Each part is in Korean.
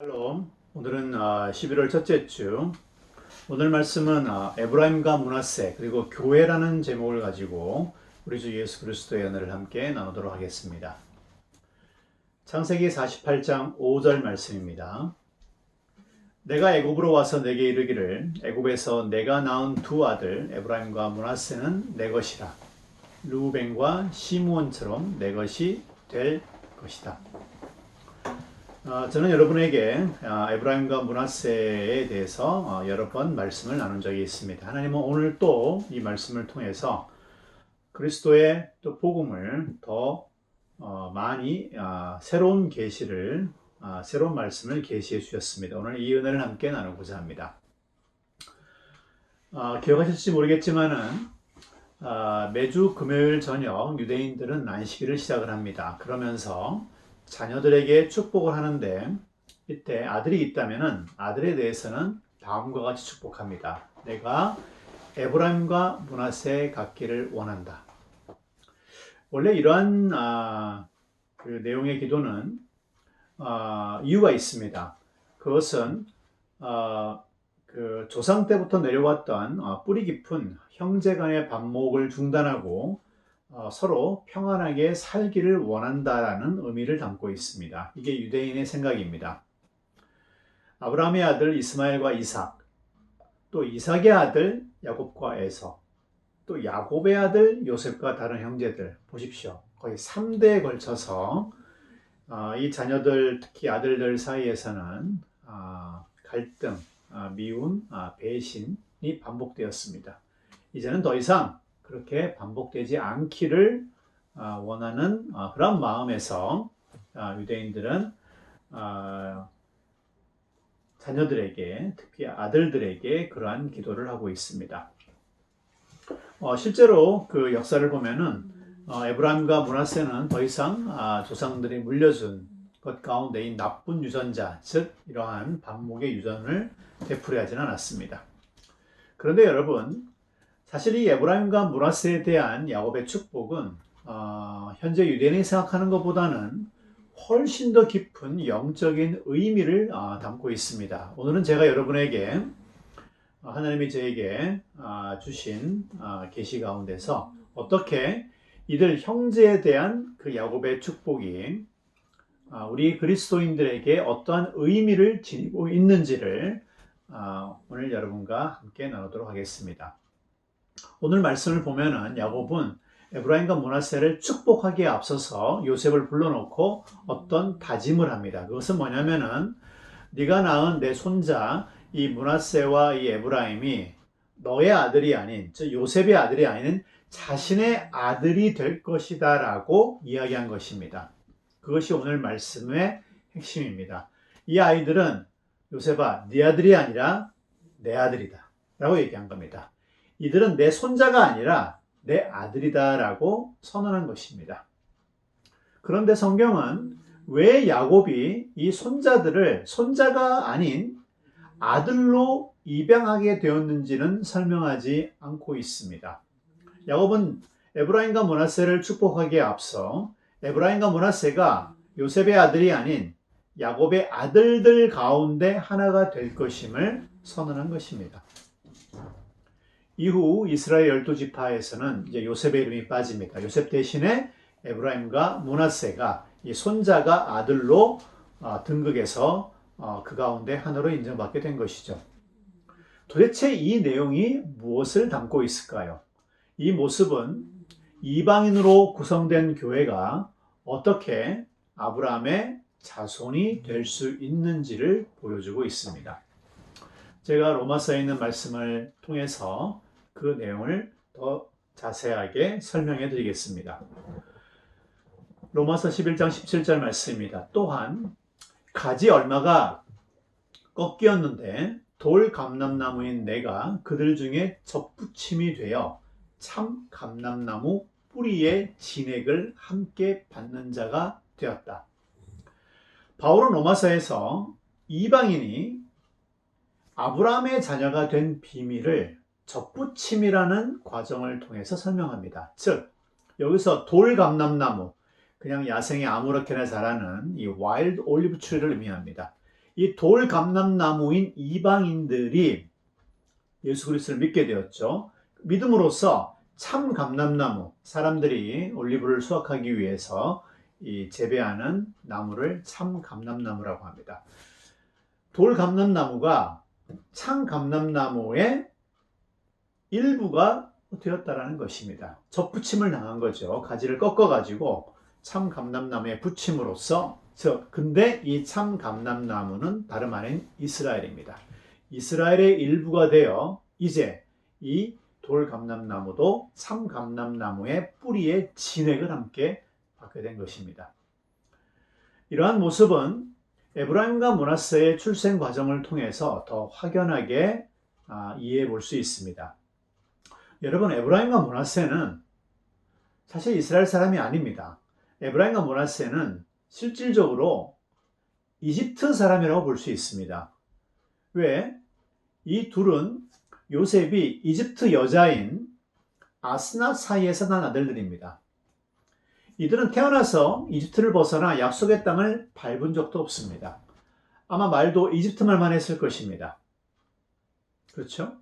샬롬. 오늘은 11월 첫째 주. 오늘 말씀은 에브라임과 므낫세 그리고 교회라는 제목을 가지고 우리 주 예수 그리스도의 은혜를 함께 나누도록 하겠습니다. 창세기 48장 5절 말씀입니다. 내가 애굽으로 와서 내게 이르기를 애굽에서 내가 낳은 두 아들 에브라임과 므낫세는 내 것이라. 르우벤과 시므온처럼 내 것이 될 것이다. 저는 여러분에게 에브라임과 므낫세에 대해서 여러 번 말씀을 나눈 적이 있습니다. 하나님은 오늘 또 이 말씀을 통해서 그리스도의 또 복음을 더 많이 새로운 계시를 새로운 말씀을 계시해 주셨습니다. 오늘 이 은혜를 함께 나누고자 합니다. 기억하실지 모르겠지만은 매주 금요일 저녁 유대인들은 안식일을 시작을 합니다. 그러면서 자녀들에게 축복을 하는데 이때 아들이 있다면 아들에 대해서는 다음과 같이 축복합니다. 내가 에브라임과 므낫세 갖기를 원한다. 원래 이러한 그 내용의 기도는 이유가 있습니다. 그것은 그 조상 때부터 내려왔던 뿌리 깊은 형제 간의 반목을 중단하고 서로 평안하게 살기를 원한다라는 의미를 담고 있습니다. 이게 유대인의 생각입니다. 아브라함의 아들 이스마엘과 이삭, 또 이삭의 아들 야곱과 에서, 또 야곱의 아들 요셉과 다른 형제들 보십시오. 거의 3대에 걸쳐서 이 자녀들, 특히 아들들 사이에서는 갈등, 미움, 배신이 반복되었습니다. 이제는 더 이상 그렇게 반복되지 않기를 원하는 그런 마음에서 유대인들은 자녀들에게, 특히 아들들에게 그러한 기도를 하고 있습니다. 실제로 그 역사를 보면은 에브라임과 므낫세는 더 이상 조상들이 물려준 것 가운데인 나쁜 유전자, 즉 이러한 반목의 유전을 되풀이하지는 않았습니다. 그런데 여러분, 사실 이 에브라임과 므낫세에 대한 야곱의 축복은 현재 유대인이 생각하는 것보다는 훨씬 더 깊은 영적인 의미를 담고 있습니다. 오늘은 제가 여러분에게 하나님이 저에게 주신 계시 가운데서 어떻게 이들 형제에 대한 그 야곱의 축복이 우리 그리스도인들에게 어떠한 의미를 지니고 있는지를 오늘 여러분과 함께 나누도록 하겠습니다. 오늘 말씀을 보면은 야곱은 에브라임과 므낫세를 축복하기에 앞서서 요셉을 불러놓고 어떤 다짐을 합니다. 그것은 뭐냐면은 네가 낳은 내 손자 이 므낫세와 이 에브라임이 너의 아들이 아닌, 즉 요셉의 아들이 아닌 자신의 아들이 될 것이다 라고 이야기한 것입니다. 그것이 오늘 말씀의 핵심입니다. 이 아이들은 요셉아, 네 아들이 아니라 내 아들이다 라고 얘기한 겁니다. 이들은 내 손자가 아니라 내 아들이다 라고 선언한 것입니다. 그런데 성경은 왜 야곱이 이 손자들을 손자가 아닌 아들로 입양하게 되었는지는 설명하지 않고 있습니다. 야곱은 에브라임과 므낫세를 축복하기에 앞서 에브라임과 므낫세가 요셉의 아들이 아닌 야곱의 아들들 가운데 하나가 될 것임을 선언한 것입니다. 이후 이스라엘 12지파에서는 이제 요셉의 이름이 빠집니다. 요셉 대신에 에브라임과 므낫세가 이 손자가 아들로 등극해서 그 가운데 하나로 인정받게 된 것이죠. 도대체 이 내용이 무엇을 담고 있을까요? 이 모습은 이방인으로 구성된 교회가 어떻게 아브라함의 자손이 될 수 있는지를 보여주고 있습니다. 제가 로마서에 있는 말씀을 통해서 그 내용을 더 자세하게 설명해 드리겠습니다. 로마서 11장 17절 말씀입니다. 또한 가지 얼마가 꺾이었는데 돌 감람나무인 내가 그들 중에 접붙임이 되어 참 감람나무 뿌리의 진액을 함께 받는 자가 되었다. 바울은 로마서에서 이방인이 아브라함의 자녀가 된 비밀을 접붙임이라는 과정을 통해서 설명합니다. 즉 여기서 돌 감람나무, 그냥 야생에 아무렇게나 자라는 이 와일드 올리브 트리를 의미합니다. 이 돌감람나무인 이방인들이 예수 그리스도를 믿게 되었죠. 믿음으로써 참 감람나무, 사람들이 올리브를 수확하기 위해서 이 재배하는 나무를 참 감람나무라고 합니다. 돌감람나무가 참 감람나무의 일부가 되었다라는 것입니다. 접붙임을 당한 거죠. 가지를 꺾어가지고 참 감람나무에 붙임으로써, 근데 이 참 감람나무는 다름 아닌 이스라엘입니다. 이스라엘의 일부가 되어 이제 이 돌감람나무도 참 감람나무의 뿌리에 진액을 함께 받게 된 것입니다. 이러한 모습은 에브라임과 므낫세의 출생 과정을 통해서 더 확연하게 이해해 볼 수 있습니다. 여러분, 에브라임과 므낫세는 사실 이스라엘 사람이 아닙니다. 에브라임과 므낫세는 실질적으로 이집트 사람이라고 볼 수 있습니다. 왜? 이 둘은 요셉이 이집트 여자인 아스낫 사이에서 난 아들들입니다. 이들은 태어나서 이집트를 벗어나 약속의 땅을 밟은 적도 없습니다. 아마 말도 이집트 말만 했을 것입니다. 그렇죠?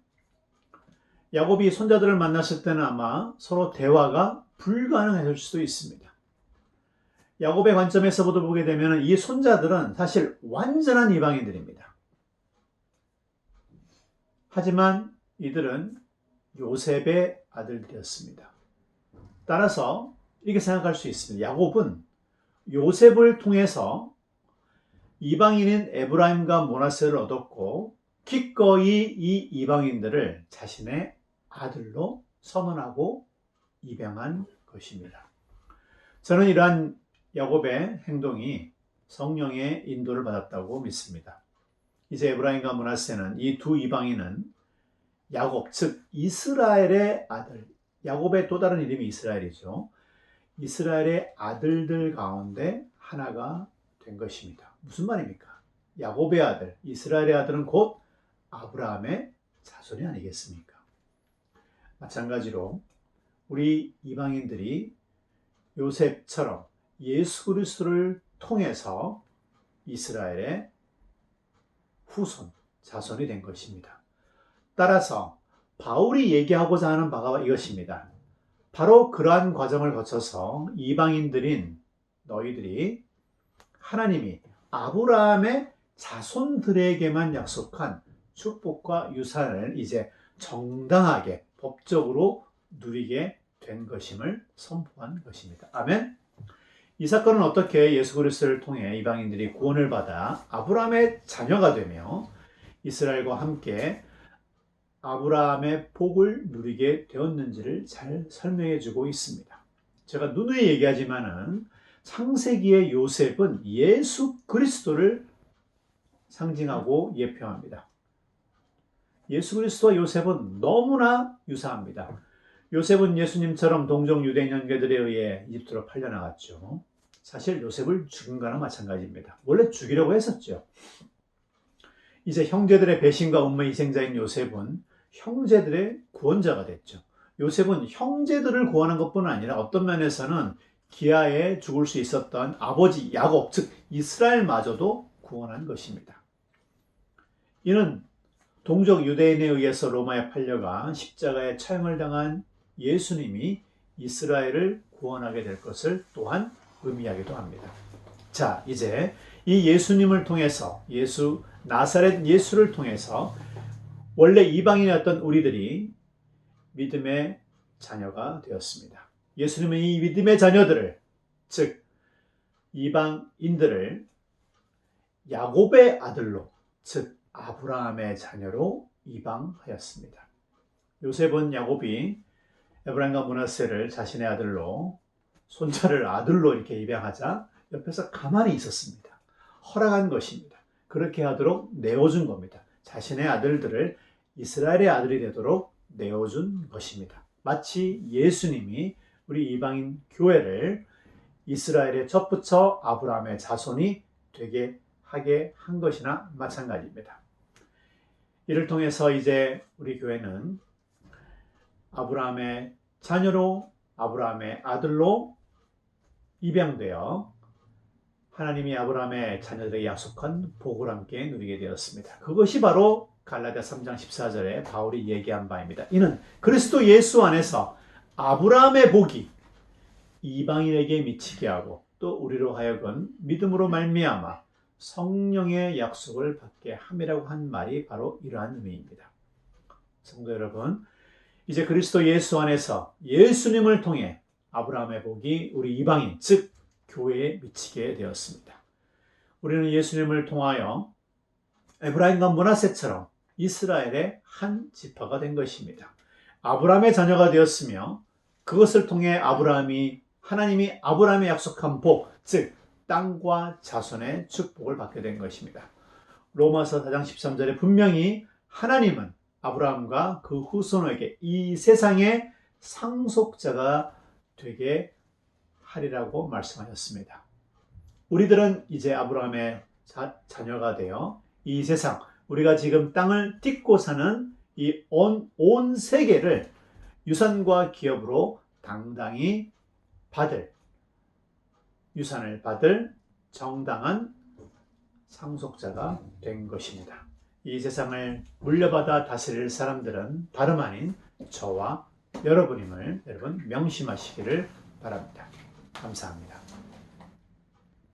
야곱이 손자들을 만났을 때는 아마 서로 대화가 불가능했을 수도 있습니다. 야곱의 관점에서부터 보게 되면 이 손자들은 사실 완전한 이방인들입니다. 하지만 이들은 요셉의 아들들이었습니다. 따라서 이렇게 생각할 수 있습니다. 야곱은 요셉을 통해서 이방인인 에브라임과 므낫세를 얻었고 기꺼이 이 이방인들을 자신의 아들로 선언하고 입양한 것입니다. 저는 이러한 야곱의 행동이 성령의 인도를 받았다고 믿습니다. 이제 에브라임과 므낫세는, 이 두 이방인은 야곱, 즉 이스라엘의 아들, 야곱의 또 다른 이름이 이스라엘이죠. 이스라엘의 아들들 가운데 하나가 된 것입니다. 무슨 말입니까? 야곱의 아들, 이스라엘의 아들은 곧 아브라함의 자손이 아니겠습니까? 마찬가지로 우리 이방인들이 요셉처럼 예수 그리스도를 통해서 이스라엘의 후손, 자손이 된 것입니다. 따라서 바울이 얘기하고자 하는 바가 이것입니다. 바로 그러한 과정을 거쳐서 이방인들인 너희들이 하나님이 아브라함의 자손들에게만 약속한 축복과 유산을 이제 정당하게 법적으로 누리게 된 것임을 선포한 것입니다. 아멘. 이 사건은 어떻게 예수 그리스도를 통해 이방인들이 구원을 받아 아브라함의 자녀가 되며 이스라엘과 함께 아브라함의 복을 누리게 되었는지를 잘 설명해 주고 있습니다. 제가 누누이 얘기하지만은 창세기의 요셉은 예수 그리스도를 상징하고 예표합니다. 예수 그리스도와 요셉은 너무나 유사합니다. 요셉은 예수님처럼 동정 유대인 형제들에 의해 이집트로 팔려나갔죠. 사실 요셉을 죽인 거나 마찬가지입니다. 원래 죽이려고 했었죠. 이제 형제들의 배신과 음모의 희생자인 요셉은 형제들의 구원자가 됐죠. 요셉은 형제들을 구원한 것뿐 아니라 어떤 면에서는 기아에 죽을 수 있었던 아버지 야곱, 즉 이스라엘마저도 구원한 것입니다. 이는 동족 유대인에 의해서 로마에 팔려가 십자가에 처형을 당한 예수님이 이스라엘을 구원하게 될 것을 또한 의미하기도 합니다. 자, 이제 이 예수님을 통해서, 나사렛 예수를 통해서 원래 이방인이었던 우리들이 믿음의 자녀가 되었습니다. 예수님은 이 믿음의 자녀들을, 즉 이방인들을 야곱의 아들로, 즉 아브라함의 자녀로 입양하였습니다. 요셉은 야곱이 에브라임과 므낫세를 자신의 아들로, 손자를 아들로 이렇게 입양하자 옆에서 가만히 있었습니다. 허락한 것입니다. 그렇게 하도록 내어준 겁니다. 자신의 아들들을 이스라엘의 아들이 되도록 내어준 것입니다. 마치 예수님이 우리 이방인 교회를 이스라엘의 첫 아브라함의 자손이 되게 하게 한 것이나 마찬가지입니다. 이를 통해서 이제 우리 교회는 아브라함의 자녀로, 아브라함의 아들로 입양되어 하나님이 아브라함의 자녀들에게 약속한 복을 함께 누리게 되었습니다. 그것이 바로 갈라디아 3장 14절에 바울이 얘기한 바입니다. 이는 그리스도 예수 안에서 아브라함의 복이 이방인에게 미치게 하고 또 우리로 하여금 믿음으로 말미암아 성령의 약속을 받게 함이라고 한 말이 바로 이러한 의미입니다. 성도 여러분, 이제 그리스도 예수 안에서 예수님을 통해 아브라함의 복이 우리 이방인, 즉 교회에 미치게 되었습니다. 우리는 예수님을 통하여 에브라임과 므낫세처럼 이스라엘의 한 지파가 된 것입니다. 아브라함의 자녀가 되었으며 그것을 통해 하나님이 아브라함에 약속한 복, 즉 땅과 자손의 축복을 받게 된 것입니다. 로마서 4장 13절에 분명히 하나님은 아브라함과 그 후손에게 이 세상의 상속자가 되게 하리라고 말씀하셨습니다. 우리들은 이제 아브라함의 자녀가 되어 이 세상, 우리가 지금 땅을 딛고 사는 이 온 세계를 유산과 기업으로 당당히 유산을 받을 정당한 상속자가 된 것입니다. 이 세상을 물려받아 다스릴 사람들은 다름 아닌 저와 여러분임을 여러분 명심하시기를 바랍니다. 감사합니다.